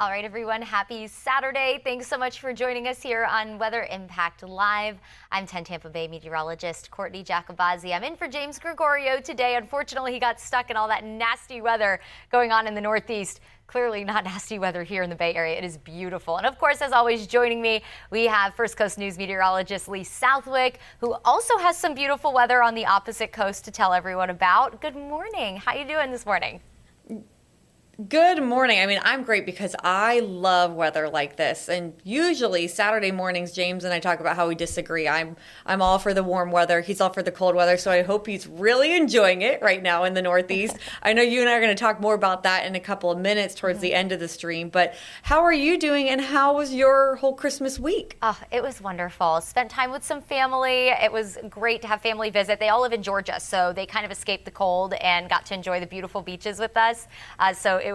All right, everyone, happy Saturday. Thanks so much for joining us here on Weather Impact Live. I'm 10 Tampa Bay meteorologist Courtney Jacobazzi. I'm in for James Gregorio today. Unfortunately, he got stuck in all that nasty weather going on in the Northeast. Clearly not nasty weather here in the Bay Area. It is beautiful. And of course, as always, joining me, we have First Coast News meteorologist Lee Southwick, who also has some beautiful weather on the opposite coast to tell everyone about. Good morning. How you doing this morning? Good morning. I mean, I'm great because I love weather like this. And usually Saturday mornings, James and I talk about how we disagree. I'm all for the warm weather. He's all for the cold weather. So I hope he's really enjoying it right now in the Northeast. I know you and I are going to talk more about that in a couple of minutes towards the end of the stream. But how are you doing and how was your whole Christmas week? Oh, it was wonderful. Spent time with some family. It was great to have family visit. They all live in Georgia, so they kind of escaped the cold and got to enjoy the beautiful beaches with us. So it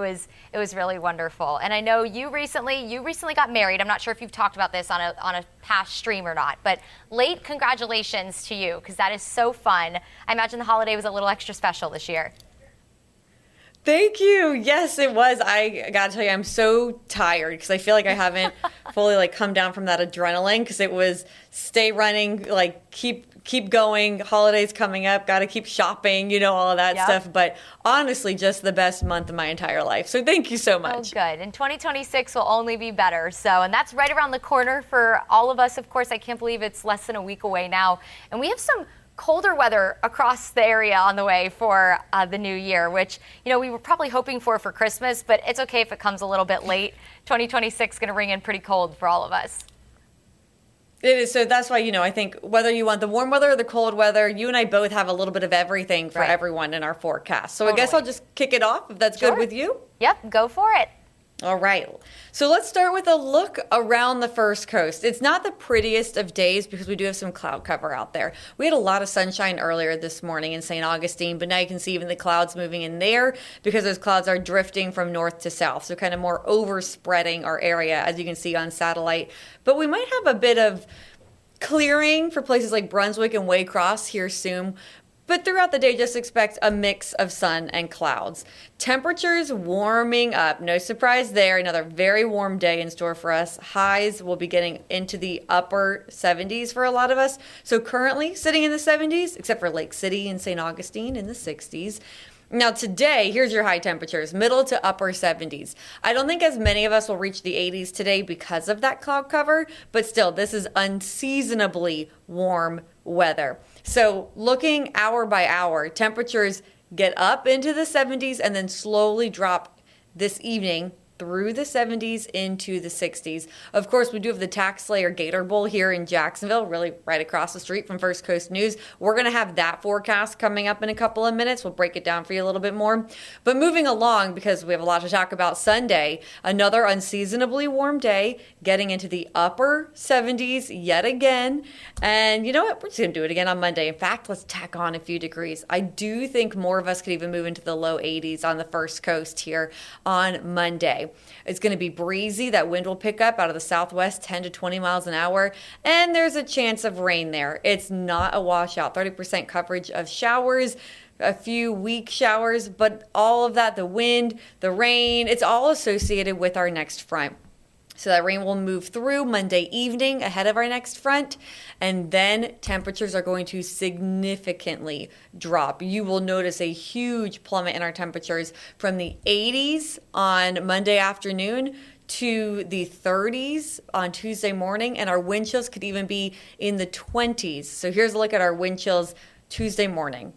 was really wonderful. And I know you recently got married. I'm not sure if you've talked about this on a past stream or not, but late congratulations to you, because that is so fun. I imagine the holiday was a little extra special this year. Thank you. Yes, it was. I got to tell you, I'm so tired because I feel like I haven't fully come down from that adrenaline, because it was stay running, keep going, holidays coming up, got to keep shopping, all of that stuff. But honestly, just the best month of my entire life. So thank you so much. Oh, good. And 2026 will only be better. And that's right around the corner for all of us. Of course, I can't believe it's less than a week away now. And we have some colder weather across the area on the way for the new year, which, we were probably hoping for Christmas, but it's okay if it comes a little bit late. 2026 is going to ring in pretty cold for all of us. It is. So that's why, I think whether you want the warm weather or the cold weather, you and I both have a little bit of everything for everyone in our forecast. So Totally. I guess I'll just kick it off if that's good with you. Yep, go for it. All right. So let's start with a look around the First Coast. It's not the prettiest of days because we do have some cloud cover out there. We had a lot of sunshine earlier this morning in St. Augustine, but now you can see even the clouds moving in there because those clouds are drifting from north to south. So kind of more overspreading our area, as you can see on satellite. But we might have a bit of clearing for places like Brunswick and Waycross here soon. But throughout the day, just expect a mix of sun and clouds. Temperatures warming up. No surprise there. Another very warm day in store for us. Highs will be getting into the upper 70s for a lot of us. So currently sitting in the 70s, except for Lake City and St. Augustine in the 60s. Now today, here's your high temperatures, middle to upper 70s. I don't think as many of us will reach the 80s today because of that cloud cover, but still, this is unseasonably warm weather. So looking hour by hour, temperatures get up into the 70s and then slowly drop this evening through the 70s into the 60s. Of course, we do have the Tax Slayer Gator Bowl here in Jacksonville, really right across the street from First Coast News. We're going to have that forecast coming up in a couple of minutes. We'll break it down for you a little bit more. But moving along, because we have a lot to talk about Sunday, another unseasonably warm day, getting into the upper 70s yet again. And you know what? We're just going to do it again on Monday. In fact, let's tack on a few degrees. I do think more of us could even move into the low 80s on the First Coast here on Monday. It's going to be breezy. That wind will pick up out of the southwest 10 to 20 miles an hour. And there's a chance of rain there. It's not a washout. 30% coverage of showers, a few weak showers, but all of that, the wind, the rain, it's all associated with our next front. So that rain will move through Monday evening ahead of our next front, and then temperatures are going to significantly drop. You will notice a huge plummet in our temperatures from the 80s on Monday afternoon to the 30s on Tuesday morning, and our wind chills could even be in the 20s. So here's a look at our wind chills Tuesday morning.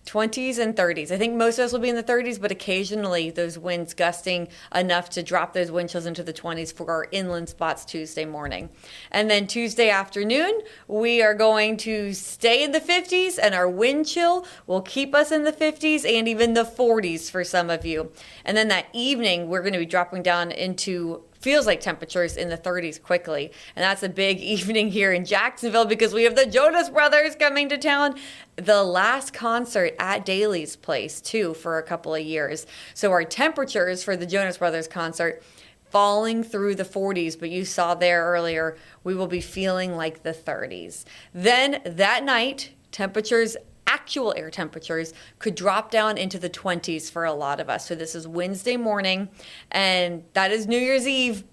20s and 30s. I think most of us will be in the 30s, but occasionally those winds gusting enough to drop those wind chills into the 20s for our inland spots Tuesday morning. And then Tuesday afternoon, we are going to stay in the 50s, and our wind chill will keep us in the 50s and even the 40s for some of you. And then that evening, we're going to be dropping down into feels like temperatures in the 30s quickly. And that's a big evening here in Jacksonville because we have the Jonas Brothers coming to town. The last concert at Daly's Place, too, for a couple of years. So our temperatures for the Jonas Brothers concert falling through the 40s, but you saw there earlier, we will be feeling like the 30s. Then that night, temperatures actual air temperatures could drop down into the 20s for a lot of us. So this is Wednesday morning, and that is New Year's Eve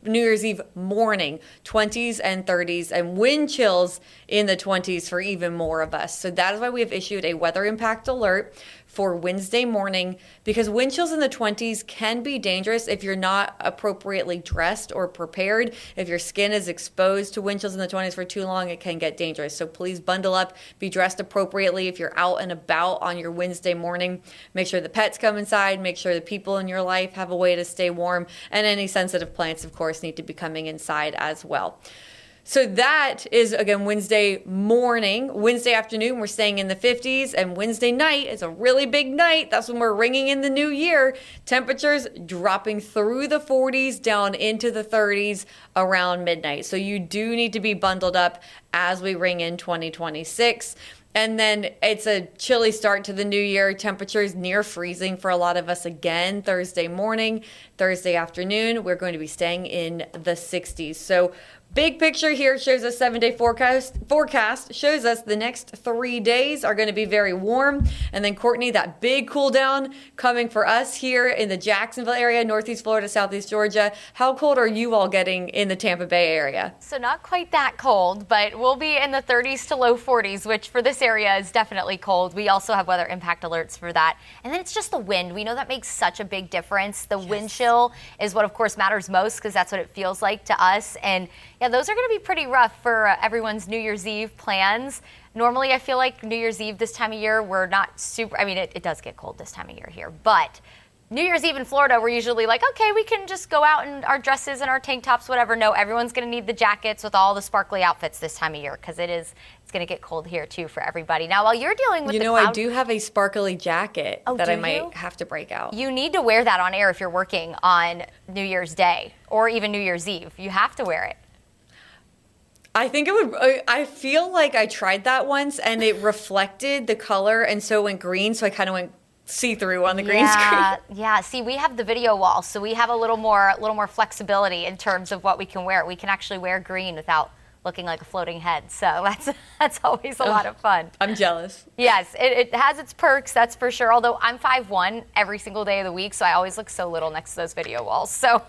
morning, 20s and 30s, and wind chills in the 20s for even more of us. So that is why we have issued a weather impact alert for Wednesday morning, because wind chills in the 20s can be dangerous if you're not appropriately dressed or prepared. If your skin is exposed to wind chills in the 20s for too long, it can get dangerous. So please bundle up, be dressed appropriately. If you're out and about on your Wednesday morning, make sure the pets come inside, make sure the people in your life have a way to stay warm, and any sensitive plants, of course, need to be coming inside as well. So that is, again, Wednesday morning. Wednesday afternoon, we're staying in the 50s, and Wednesday night is a really big night. That's when we're ringing in the new year. Temperatures dropping through the 40s down into the 30s around midnight. So you do need to be bundled up as we ring in 2026. And then it's a chilly start to the new year. Temperatures near freezing for a lot of us again Thursday morning. Thursday afternoon, we're going to be staying in the 60s. So big picture here shows us 7-day forecast shows us the next 3 days are going to be very warm. And then Courtney, that big cool down coming for us here in the Jacksonville area, Northeast Florida, Southeast Georgia. How cold are you all getting in the Tampa Bay area? So not quite that cold, but we'll be in the 30s to low 40s, which for this area is definitely cold. We also have weather impact alerts for that. And then it's just the wind. We know that makes such a big difference. The wind chill is what, of course, matters most, because that's what it feels like to us. And yeah, those are going to be pretty rough for everyone's New Year's Eve plans. Normally, I feel like New Year's Eve this time of year, we're not super, I mean, it does get cold this time of year here, but New Year's Eve in Florida, we're usually like, okay, we can just go out in our dresses and our tank tops, whatever. No, everyone's going to need the jackets with all the sparkly outfits this time of year, because it's going to get cold here too for everybody. Now, while you're dealing with I do have a sparkly jacket that I might have to break out. You need to wear that on air if you're working on New Year's Day or even New Year's Eve. You have to wear it. I think it would, I feel like I tried that once and it reflected the color, and so it went green, so I kind of went see-through on the green screen. Yeah, see, we have the video wall, so we have a little more flexibility in terms of what we can wear. We can actually wear green without looking like a floating head, so that's always a lot of fun. I'm jealous. Yes, it has its perks, that's for sure, although I'm 5'1" every single day of the week, so I always look so little next to those video walls. So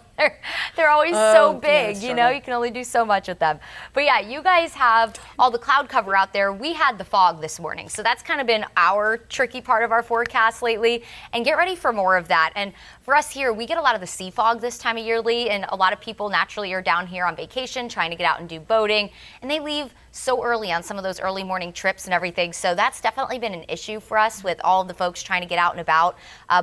they're always so big, you know, you can only do so much with them. But yeah, you guys have all the cloud cover out there. We had the fog this morning, so that's kind of been our tricky part of our forecast lately, and get ready for more of that. And for us here, we get a lot of the sea fog this time of year, Lee, and a lot of people naturally are down here on vacation trying to get out and do boating, and they leave so early on some of those early morning trips and everything. So that's definitely been an issue for us with all of the folks trying to get out and about.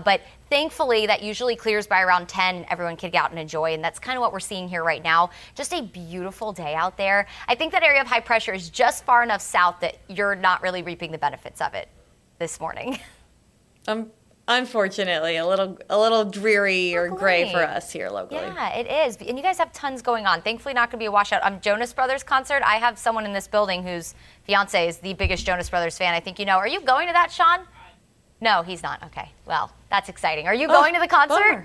But thankfully, that usually clears by around 10. Everyone can get out and enjoy, and that's kind of what we're seeing here right now. Just a beautiful day out there. I think that area of high pressure is just far enough south that you're not really reaping the benefits of it this morning. Unfortunately, a little dreary or gray for us here locally. Yeah, it is. And you guys have tons going on. Thankfully, not going to be a washout. Jonas Brothers concert. I have someone in this building whose fiance is the biggest Jonas Brothers fan I think you know. Are you going to that, Sean? No, he's not. Okay. Well, that's exciting. Are you going to the concert? Bummer.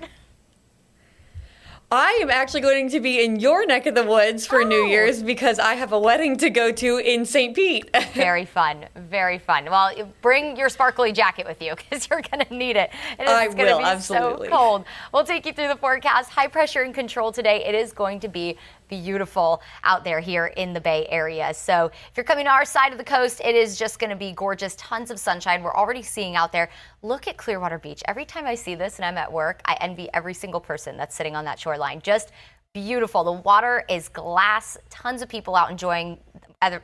I am actually going to be in your neck of the woods for New Year's because I have a wedding to go to in St. Pete. Very fun. Very fun. Well, bring your sparkly jacket with you because you're going to need it. It's going to be absolutely. So cold. We'll take you through the forecast. High pressure in control today. It is going to be beautiful out there here in the Bay Area. So if you're coming to our side of the coast, it is just going to be gorgeous. Tons of sunshine. We're already seeing out there. Look at Clearwater Beach. Every time I see this and I'm at work, I envy every single person that's sitting on that shoreline. Just beautiful. The water is glass. Tons of people out enjoying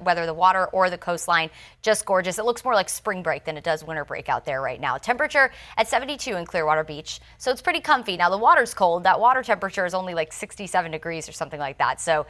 whether the water or the coastline. Just gorgeous. It looks more like spring break than it does winter break out there right now. Temperature at 72 in Clearwater Beach, so it's pretty comfy. Now the water's cold. That water temperature is only like 67 degrees or something like that. So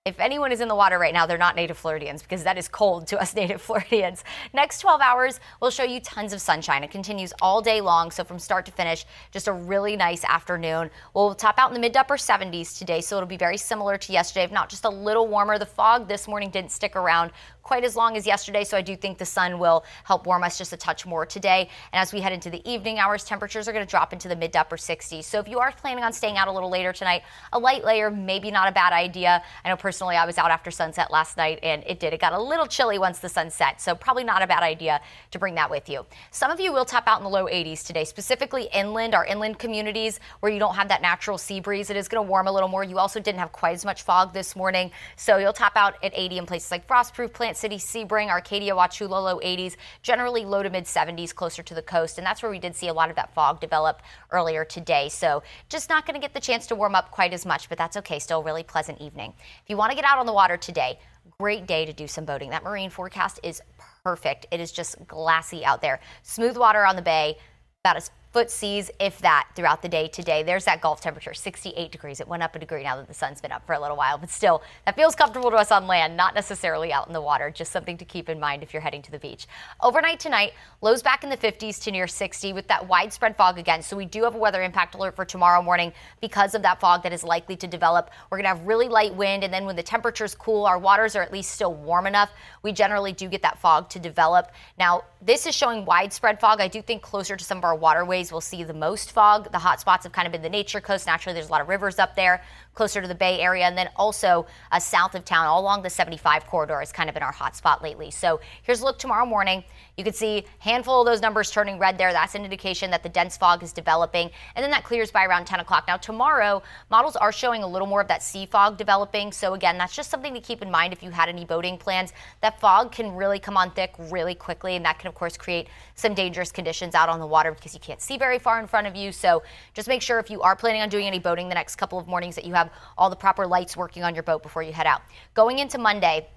if anyone is in the water right now, they're not native Floridians because that is cold to us native Floridians. Next 12 hours, we'll show you tons of sunshine. It continues all day long, so from start to finish, just a really nice afternoon. We'll top out in the mid to upper 70s today, so it'll be very similar to yesterday, if not just a little warmer. The fog this morning didn't stick around quite as long as yesterday, so I do think the sun will help warm us just a touch more today. And as we head into the evening hours, temperatures are going to drop into the mid to upper 60s. So if you are planning on staying out a little later tonight, a light layer, maybe not a bad idea. I know personally I was out after sunset last night and it got a little chilly once the sun set. So probably not a bad idea to bring that with you. Some of you will tap out in the low 80s today, specifically inland, our inland communities where you don't have that natural sea breeze. It is going to warm a little more. You also didn't have quite as much fog this morning. So you'll tap out at 80 in places like Frostproof, Plant City, Sebring, Arcadia, Wauchula, low 80s, generally low to mid 70s closer to the coast. And that's where we did see a lot of that fog develop earlier today. So just not going to get the chance to warm up quite as much, but that's okay. Still a really pleasant evening. If you want to get out on the water today, great day to do some boating. That marine forecast is perfect. It is just glassy out there. Smooth water on the bay, about as foot seas, if that, throughout the day today. There's that Gulf temperature, 68 degrees. It went up a degree now that the sun's been up for a little while, but still, that feels comfortable to us on land, not necessarily out in the water. Just something to keep in mind if you're heading to the beach. Overnight tonight, lows back in the 50s to near 60 with that widespread fog again. So we do have a weather impact alert for tomorrow morning because of that fog that is likely to develop. We're going to have really light wind, and then when the temperatures cool, our waters are at least still warm enough. We generally do get that fog to develop. Now, this is showing widespread fog. I do think closer to some of our waterways we'll see the most fog. The hot spots have kind of been the Nature Coast. Naturally, there's a lot of rivers up there closer to the Bay Area, and then also south of town, all along the 75 corridor has kind of been our hot spot lately. So here's a look tomorrow morning. You can see a handful of those numbers turning red there. That's an indication that the dense fog is developing, and then that clears by around 10 o'clock. Now tomorrow, models are showing a little more of that sea fog developing. So again, that's just something to keep in mind if you had any boating plans. That fog can really come on thick really quickly, and that can of course create some dangerous conditions out on the water because you can't see very far in front of you. So just make sure if you are planning on doing any boating the next couple of mornings that you have all the proper lights working on your boat before you head out. Going into Monday,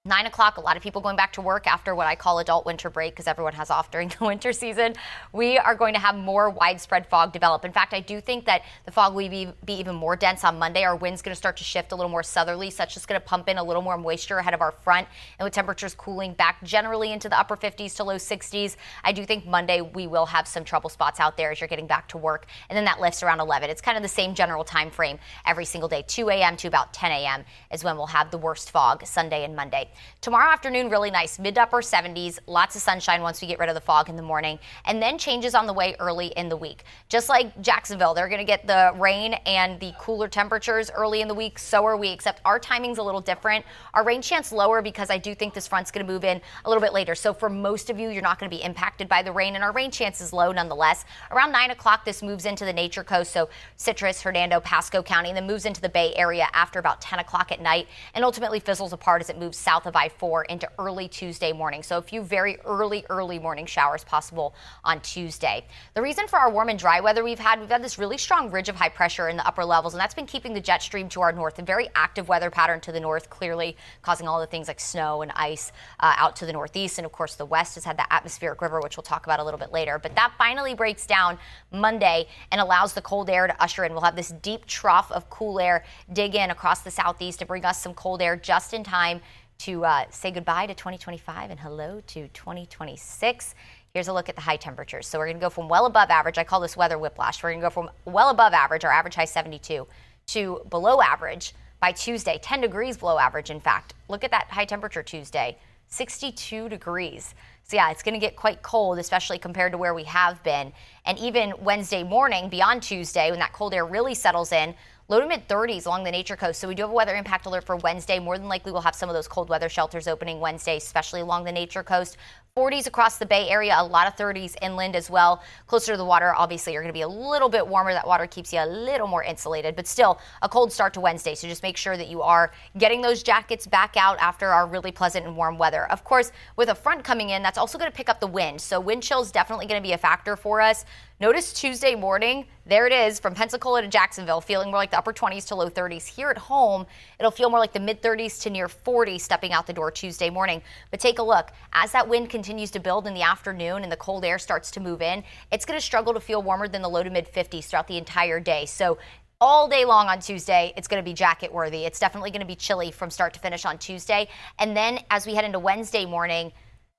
9 o'clock, a lot of people going back to work after what I call adult winter break because everyone has off during the winter season. We are going to have more widespread fog develop. In fact, I do think that the fog will be even more dense on Monday. Our wind's going to start to shift a little more southerly, so that's just going to pump in a little more moisture ahead of our front. And with temperatures cooling back generally into the upper 50s to low 60s, I do think Monday we will have some trouble spots out there as you're getting back to work. And then that lifts around 11. It's kind of the same general time frame every single day. 2 a.m. to about 10 a.m. is when we'll have the worst fog, Sunday and Monday. Tomorrow afternoon, really nice, mid to upper 70s, lots of sunshine once we get rid of the fog in the morning, and then changes on the way early in the week. Just like Jacksonville, they're going to get the rain and the cooler temperatures early in the week. So are we, except our timing's a little different. Our rain chance lower because I do think this front's going to move in a little bit later. So for most of you, you're not going to be impacted by the rain, and our rain chance is low nonetheless. Around 9 o'clock, this moves into the Nature Coast, so Citrus, Hernando, Pasco County, and then moves into the Bay Area after about 10 o'clock at night, and ultimately fizzles apart as it moves south of I-4 into early Tuesday morning. So a few very early morning showers possible on Tuesday. The reason for our warm and dry weather we've had this really strong ridge of high pressure in the upper levels, and that's been keeping the jet stream to our north. A very active weather pattern to the north, clearly causing all the things like snow and ice out to the northeast. And of course, the west has had that atmospheric river, which we'll talk about a little bit later. But that finally breaks down Monday and allows the cold air to usher in. We'll have this deep trough of cool air dig in across the southeast to bring us some cold air just in time to say goodbye to 2025 and hello to 2026. Here's a look at the high temperatures. So we're going to go from well above average. I call this weather whiplash. We're going to go from well above average, our average high 72, to below average by Tuesday, 10 degrees below average, in fact. Look at that high temperature Tuesday, 62 degrees. So yeah, it's going to get quite cold, especially compared to where we have been. And even Wednesday morning, beyond Tuesday, when that cold air really settles in, low to mid 30s along the Nature Coast. So we do have a weather impact alert for Wednesday. More than likely, we'll have some of those cold weather shelters opening Wednesday, especially along the Nature Coast. 40s across the Bay Area, a lot of 30s inland as well. Closer to the water, obviously, you're going to be a little bit warmer. That water keeps you a little more insulated, but still a cold start to Wednesday. So just make sure that you are getting those jackets back out after our really pleasant and warm weather. Of course, with a front coming in, that's also going to pick up the wind. So wind chill is definitely going to be a factor for us. Notice Tuesday morning, there it is, from Pensacola to Jacksonville, feeling more like the upper 20s to low 30s. Here at home, it'll feel more like the mid 30s to near 40 stepping out the door Tuesday morning. But take a look. As that wind continues to build in the afternoon and the cold air starts to move in, it's going to struggle to feel warmer than the low to mid 50s throughout the entire day. So all day long on Tuesday, it's going to be jacket worthy. It's definitely going to be chilly from start to finish on Tuesday. And then as we head into Wednesday morning,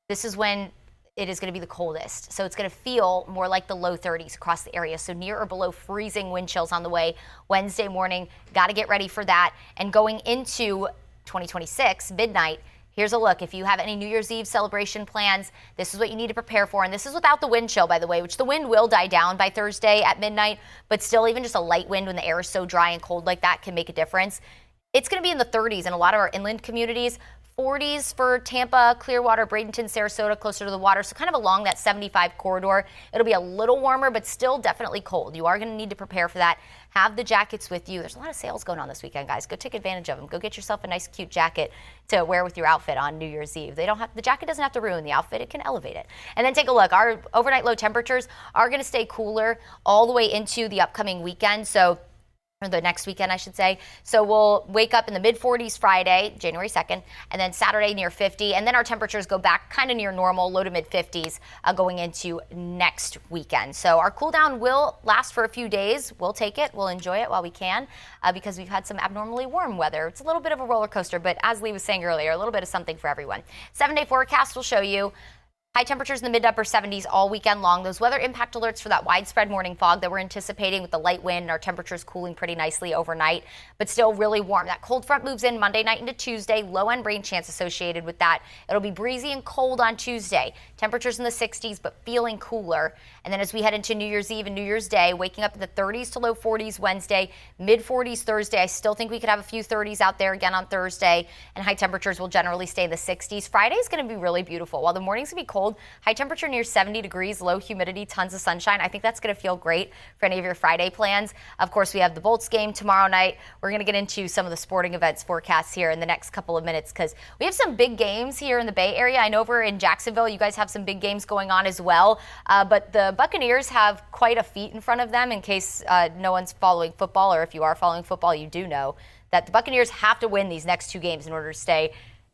this is when it is going to be the coldest. So it's going to feel more like the low 30s across the area. So near or below freezing wind chills on the way Wednesday morning. Got to get ready for that. And going into 2026, midnight, Here's a look. If you have any New Year's Eve celebration plans, this is what you need to prepare for. And this is without the wind chill, by the way, which the wind will die down by Thursday at midnight. But still, even just a light wind when the air is so dry and cold like that can make a difference. It's going to be in the 30s in a lot of our inland communities. 40s for Tampa, Clearwater, Bradenton, Sarasota, closer to the water. So kind of along that 75 corridor. It'll be a little warmer, but still definitely cold. You are going to need to prepare for that. Have the jackets with you. There's a lot of sales going on this weekend, guys. Go take advantage of them. Go get yourself a nice, cute jacket to wear with your outfit on New Year's Eve. The jacket doesn't have to ruin the outfit. It can elevate it. And then take a look. Our overnight low temperatures are going to stay cooler all the way into the upcoming weekend. So or the next weekend, I should say. So we'll wake up in the mid-40s Friday, January 2nd, and then Saturday near 50. And then our temperatures go back kind of near normal, low to mid-50s going into next weekend. So our cool down will last for a few days. We'll take it. We'll enjoy it while we can because we've had some abnormally warm weather. It's a little bit of a roller coaster, but as Lee was saying earlier, a little bit of something for everyone. 7-day forecast will show you high temperatures in the mid to upper 70s all weekend long. Those weather impact alerts for that widespread morning fog that we're anticipating with the light wind and our temperatures cooling pretty nicely overnight, but still really warm. That cold front moves in Monday night into Tuesday. Low end rain chance associated with that. It'll be breezy and cold on Tuesday. Temperatures in the 60s, but feeling cooler. And then as we head into New Year's Eve and New Year's Day, waking up in the 30s to low 40s Wednesday, mid 40s Thursday. I still think we could have a few 30s out there again on Thursday, and high temperatures will generally stay in the 60s. Friday is going to be really beautiful. While the morning's going to be cold, high temperature near 70 degrees, low humidity, tons of sunshine. I think that's going to feel great for any of your Friday plans. Of course, we have the Bolts game tomorrow night. We're going to get into some of the sporting events forecasts here in the next couple of minutes because we have some big games here in the Bay Area. I know over in Jacksonville, you guys have some big games going on as well. But the Buccaneers have quite a feat in front of them in case no one's following football, or if you are following football, you do know that the Buccaneers have to win these next two games in order to stay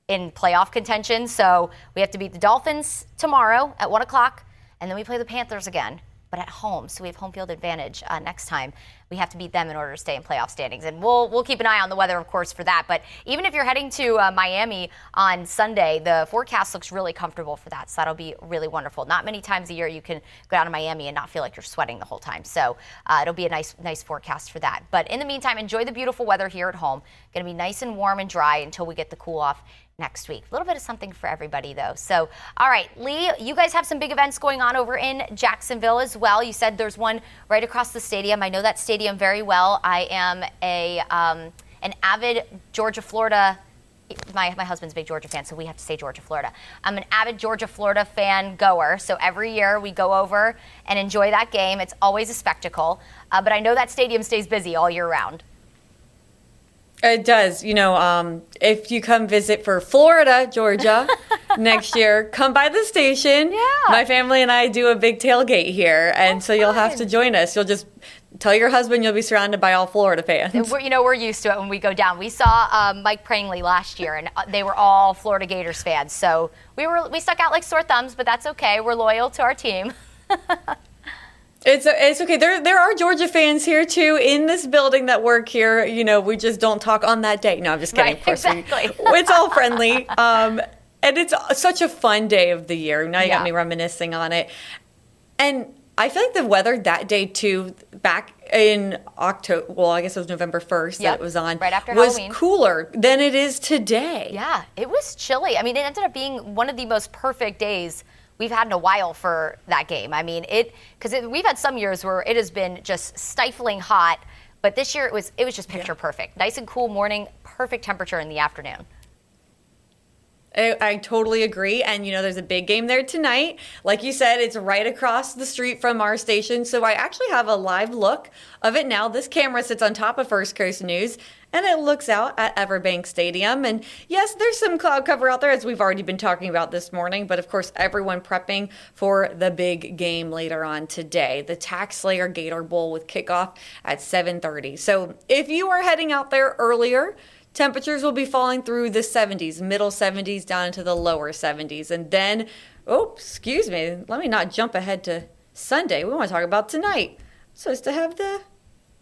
in playoff contention. So we have to beat the Dolphins tomorrow at 1 o'clock, and then we play the Panthers again, but at home. So we have home field advantage next time. We have to beat them in order to stay in playoff standings. And we'll keep an eye on the weather, of course, for that. But even if you're heading to Miami on Sunday, the forecast looks really comfortable for that. So that'll be really wonderful. Not many times a year you can go down to Miami and not feel like you're sweating the whole time. So it'll be a nice forecast for that. But in the meantime, enjoy the beautiful weather here at home. Going to be nice and warm and dry until we get the cool off next week. A little bit of something for everybody, though. So, all right, Lee, you guys have some big events going on over in Jacksonville as well. You said there's one right across the stadium. I know that stadium very well. I am an avid Georgia, Florida. My husband's a big Georgia fan, so we have to say Georgia, Florida. I'm an avid Georgia, Florida fan goer. So every year we go over and enjoy that game. It's always a spectacle. But I know that stadium stays busy all year round. It does. If you come visit for Florida, Georgia next year, come by the station. Yeah. My family and I do a big tailgate here, and so you'll have to join us. You'll just tell your husband you'll be surrounded by all Florida fans. We're used to it when we go down. We saw Mike Prangley last year, and they were all Florida Gators fans. So we stuck out like sore thumbs, but that's okay. We're loyal to our team. It's okay. There are Georgia fans here too in this building that work here. We just don't talk on that day. No, I'm just kidding. Right, exactly. It's all friendly. And it's such a fun day of the year. Now you got me reminiscing on it. And I feel like the weather that day too, back in October, well, I guess it was November 1st that it was on, right after was Halloween. cooler than it is today. Yeah, it was chilly. I mean, it ended up being one of the most perfect days we've had in a while for that game. I mean, because we've had some years where it has been just stifling hot, but this year it was just picture perfect. Nice and cool morning, perfect temperature in the afternoon. I totally agree. And, there's a big game there tonight. Like you said, it's right across the street from our station. So I actually have a live look of it now. This camera sits on top of First Coast News, and it looks out at Everbank Stadium. And yes, there's some cloud cover out there, as we've already been talking about this morning. But of course, everyone prepping for the big game later on today, the Tax Slayer Gator Bowl with kickoff at 7:30. So if you are heading out there earlier, temperatures will be falling through the 70s, middle 70s down into the lower 70s. And then, excuse me, let me not jump ahead to Sunday. We want to talk about tonight. So it's to have the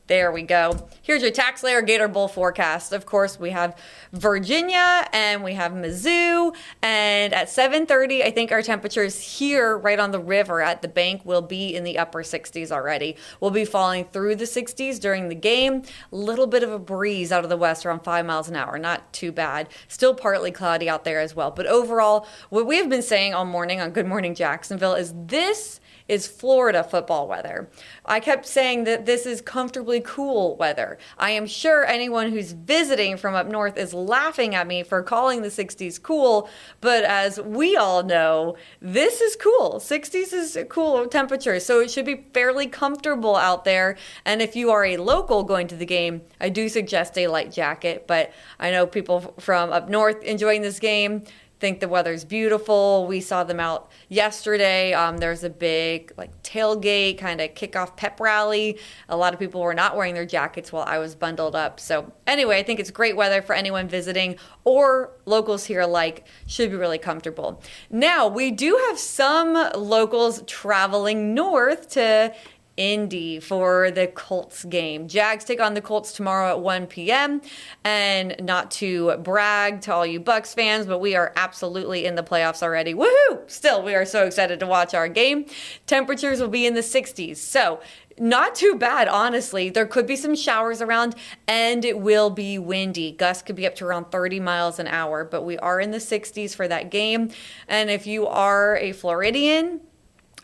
There we go. Here's your Tax Layer Gator Bowl forecast. Of course, we have Virginia and we have Mizzou. And at 7:30, I think our temperatures here right on the river at the bank will be in the upper 60s already. We'll be falling through the 60s during the game. A little bit of a breeze out of the west around 5 miles an hour. Not too bad. Still partly cloudy out there as well. But overall, what we have been saying all morning on Good Morning Jacksonville is this is Florida football weather. I kept saying that this is comfortably cool weather. I am sure anyone who's visiting from up north is laughing at me for calling the 60s cool, but as we all know, this is cool. 60s is a cool temperature, so it should be fairly comfortable out there. And if you are a local going to the game, I do suggest a light jacket, but I know people from up north enjoying this game think the weather's beautiful. We saw them out yesterday. There's a big tailgate kind of kickoff pep rally. A lot of people were not wearing their jackets while I was bundled up. So anyway, I think it's great weather for anyone visiting or locals here alike. Should be really comfortable. Now, we do have some locals traveling north to Indy for the Colts game. Jags take on the Colts tomorrow at 1 p.m. And not to brag to all you Bucs fans, but we are absolutely in the playoffs already. Woohoo! Still, we are so excited to watch our game. Temperatures will be in the 60s. So not too bad, honestly. There could be some showers around, and it will be windy. Gusts could be up to around 30 miles an hour, but we are in the 60s for that game. And if you are a Floridian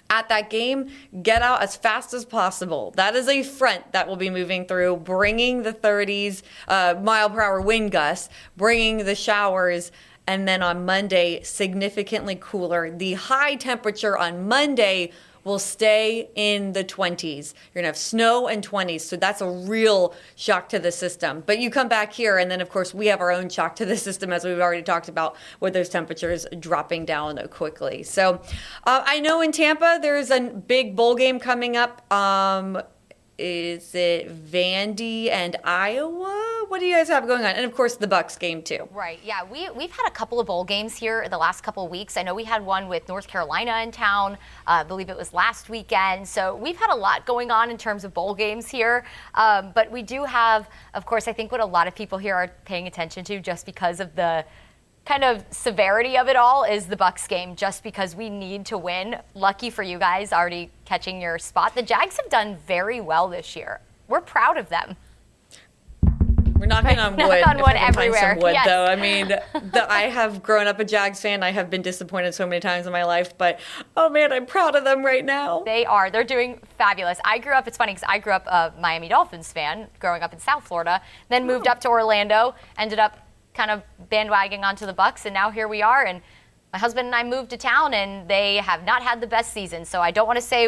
at that game, get out as fast as possible. That is a front that will be moving through, bringing the 30s mile per hour wind gusts, bringing the showers, and then on Monday, significantly cooler. The high temperature on Monday will stay in the 20s. You're gonna have snow and 20s, so that's a real shock to the system. But you come back here, and then of course we have our own shock to the system, as we've already talked about, with those temperatures dropping down quickly. So I know in Tampa there's a big bowl game coming up. Is it Vandy and Iowa? What do you guys have going on? And of course the Bucs game too. Right, yeah, we've had a couple of bowl games here the last couple of weeks. I know we had one with North Carolina in town. I believe it was last weekend. So we've had a lot going on in terms of bowl games here. But we do have, of course, I think what a lot of people here are paying attention to, just because of the kind of severity of it all, is the Bucs game, just because we need to win. Lucky for you guys, already catching your spot. The Jags have done very well this year. We're proud of them. We're knocking on wood. Knock on wood everywhere. Find some wood, yes. though. I mean, I have grown up a Jags fan. I have been disappointed so many times in my life, but oh man, I'm proud of them right now. They are. They're doing fabulous. I grew up, it's funny because I grew up a Miami Dolphins fan growing up in South Florida, then moved up to Orlando, ended up kind of bandwagoning onto the Bucs, and now here we are. And my husband and I moved to town, and they have not had the best season. So I don't want to say I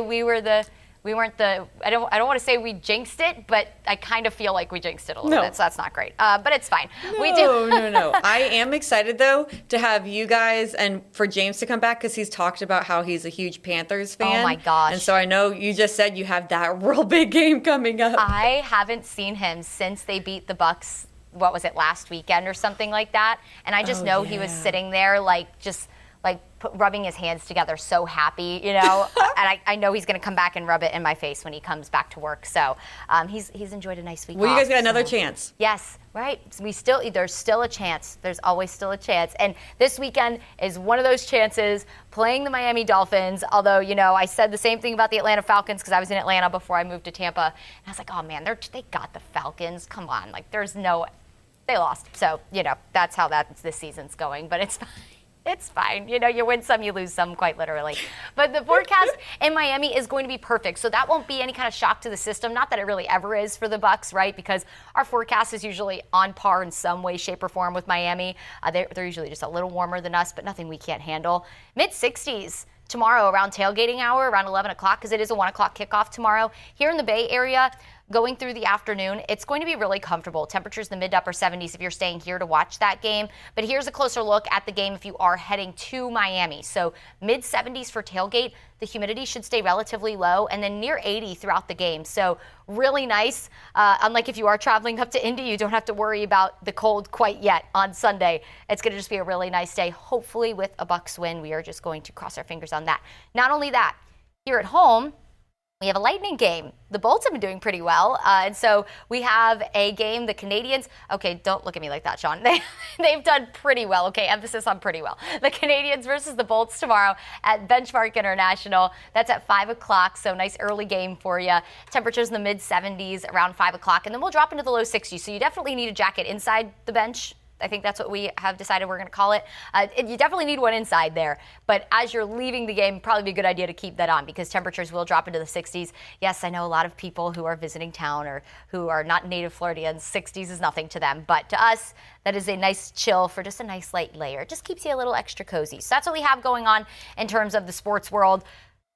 don't want to say we jinxed it, but I kind of feel like we jinxed it a little bit, so that's not great. But it's fine. No. I am excited, though, to have you guys and for James to come back, because he's talked about how he's a huge Panthers fan. Oh, my gosh. And so I know you just said you have that real big game coming up. I haven't seen him since they beat the Bucs. What was it, last weekend or something like that? And I just know he was sitting there rubbing his hands together, so happy, you know. And I know he's going to come back and rub it in my face when he comes back to work. So he's enjoyed a nice week. Well, off, you guys got another chance. Yes, right. There's still a chance. There's always still a chance. And this weekend is one of those chances, playing the Miami Dolphins. Although, you know, I said the same thing about the Atlanta Falcons because I was in Atlanta before I moved to Tampa. And I was like, oh man, they got the Falcons. Come on, they lost. So, you know, that's how this season's going. But it's fine. It's fine. You know, you win some, you lose some, quite literally. But the forecast in Miami is going to be perfect. So that won't be any kind of shock to the system. Not that it really ever is for the Bucs, right? Because our forecast is usually on par in some way, shape, or form with Miami. They're usually just a little warmer than us, but nothing we can't handle. Mid-60s tomorrow around tailgating hour, around 11 o'clock, because it is a 1 o'clock kickoff tomorrow. Here in the Bay Area, going through the afternoon, it's going to be really comfortable. Temperatures in the mid to upper 70s if you're staying here to watch that game. But here's a closer look at the game if you are heading to Miami. So mid 70s for tailgate. The humidity should stay relatively low, and then near 80 throughout the game. So really nice. Unlike if you are traveling up to Indy, you don't have to worry about the cold quite yet on Sunday. It's going to just be a really nice day, hopefully with a Bucs win. We are just going to cross our fingers on that. Not only that, here at home, We have a Lightning game. The Bolts have been doing pretty well. And so we have a game, the Canadians. Okay, don't look at me like that, Sean. They've done pretty well. Okay, emphasis on pretty well. The Canadians versus the Bolts tomorrow at Benchmark International. That's at 5 o'clock, so nice early game for you. Temperatures in the mid-70s around 5 o'clock, and then we'll drop into the low 60s. So you definitely need a jacket inside the bench. I think that's what we have decided we're going to call it. You definitely need one inside there. But as you're leaving the game, probably be a good idea to keep that on because temperatures will drop into the 60s. Yes, I know a lot of people who are visiting town or who are not native Floridians, 60s is nothing to them. But to us, that is a nice chill for just a nice light layer. It just keeps you a little extra cozy. So that's what we have going on in terms of the sports world.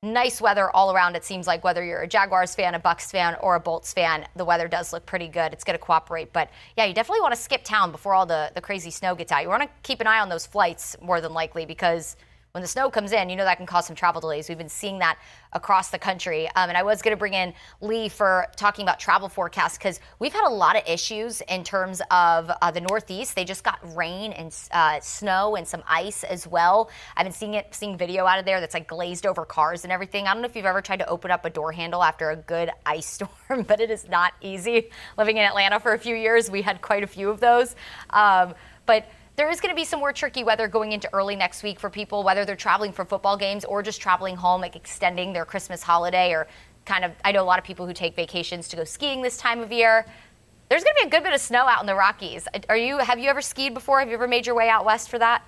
Nice weather all around, it seems like, whether you're a Jaguars fan, a Bucks fan, or a Bolts fan. The weather does look pretty good. It's going to cooperate. But, yeah, you definitely want to skip town before all the crazy snow gets out. You want to keep an eye on those flights more than likely because when the snow comes in, you know that can cause some travel delays. We've been seeing that across the country. And I was going to bring in Lee for talking about travel forecasts because we've had a lot of issues in terms of the Northeast. They just got rain and snow and some ice as well. I've been seeing video out of there that's like glazed over cars and everything. I don't know if you've ever tried to open up a door handle after a good ice storm, but it is not easy. Living in Atlanta for a few years, we had quite a few of those. But there is going to be some more tricky weather going into early next week for people, whether they're traveling for football games or just traveling home, like extending their Christmas holiday or I know a lot of people who take vacations to go skiing this time of year. There's going to be a good bit of snow out in the Rockies. Have you ever skied before? Have you ever made your way out west for that?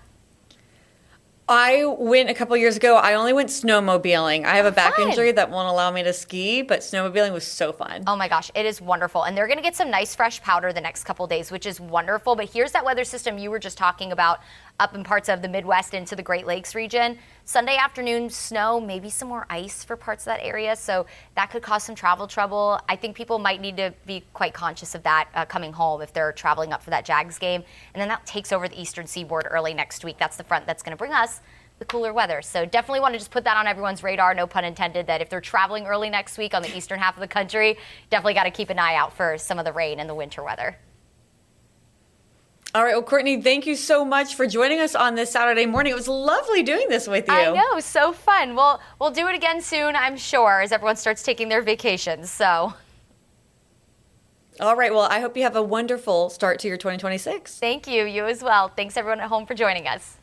I went a couple years ago. I only went snowmobiling. I have a back injury that won't allow me to ski, but snowmobiling was so fun. Oh my gosh, it is wonderful. And they're going to get some nice fresh powder the next couple days, which is wonderful. But here's that weather system you were just talking about up in parts of the Midwest into the Great Lakes region. Sunday afternoon, snow, maybe some more ice for parts of that area. So that could cause some travel trouble. I think people might need to be quite conscious of that coming home if they're traveling up for that Jags game. And then that takes over the eastern seaboard early next week. That's the front that's going to bring us the cooler weather. So definitely want to just put that on everyone's radar, no pun intended, that if they're traveling early next week on the eastern half of the country, definitely got to keep an eye out for some of the rain and the winter weather. All right. Well, Courtney, thank you so much for joining us on this Saturday morning. It was lovely doing this with you. I know. So fun. We'll do it again soon, I'm sure, as everyone starts taking their vacations. So. All right. Well, I hope you have a wonderful start to your 2026. Thank you. You as well. Thanks, everyone at home, for joining us.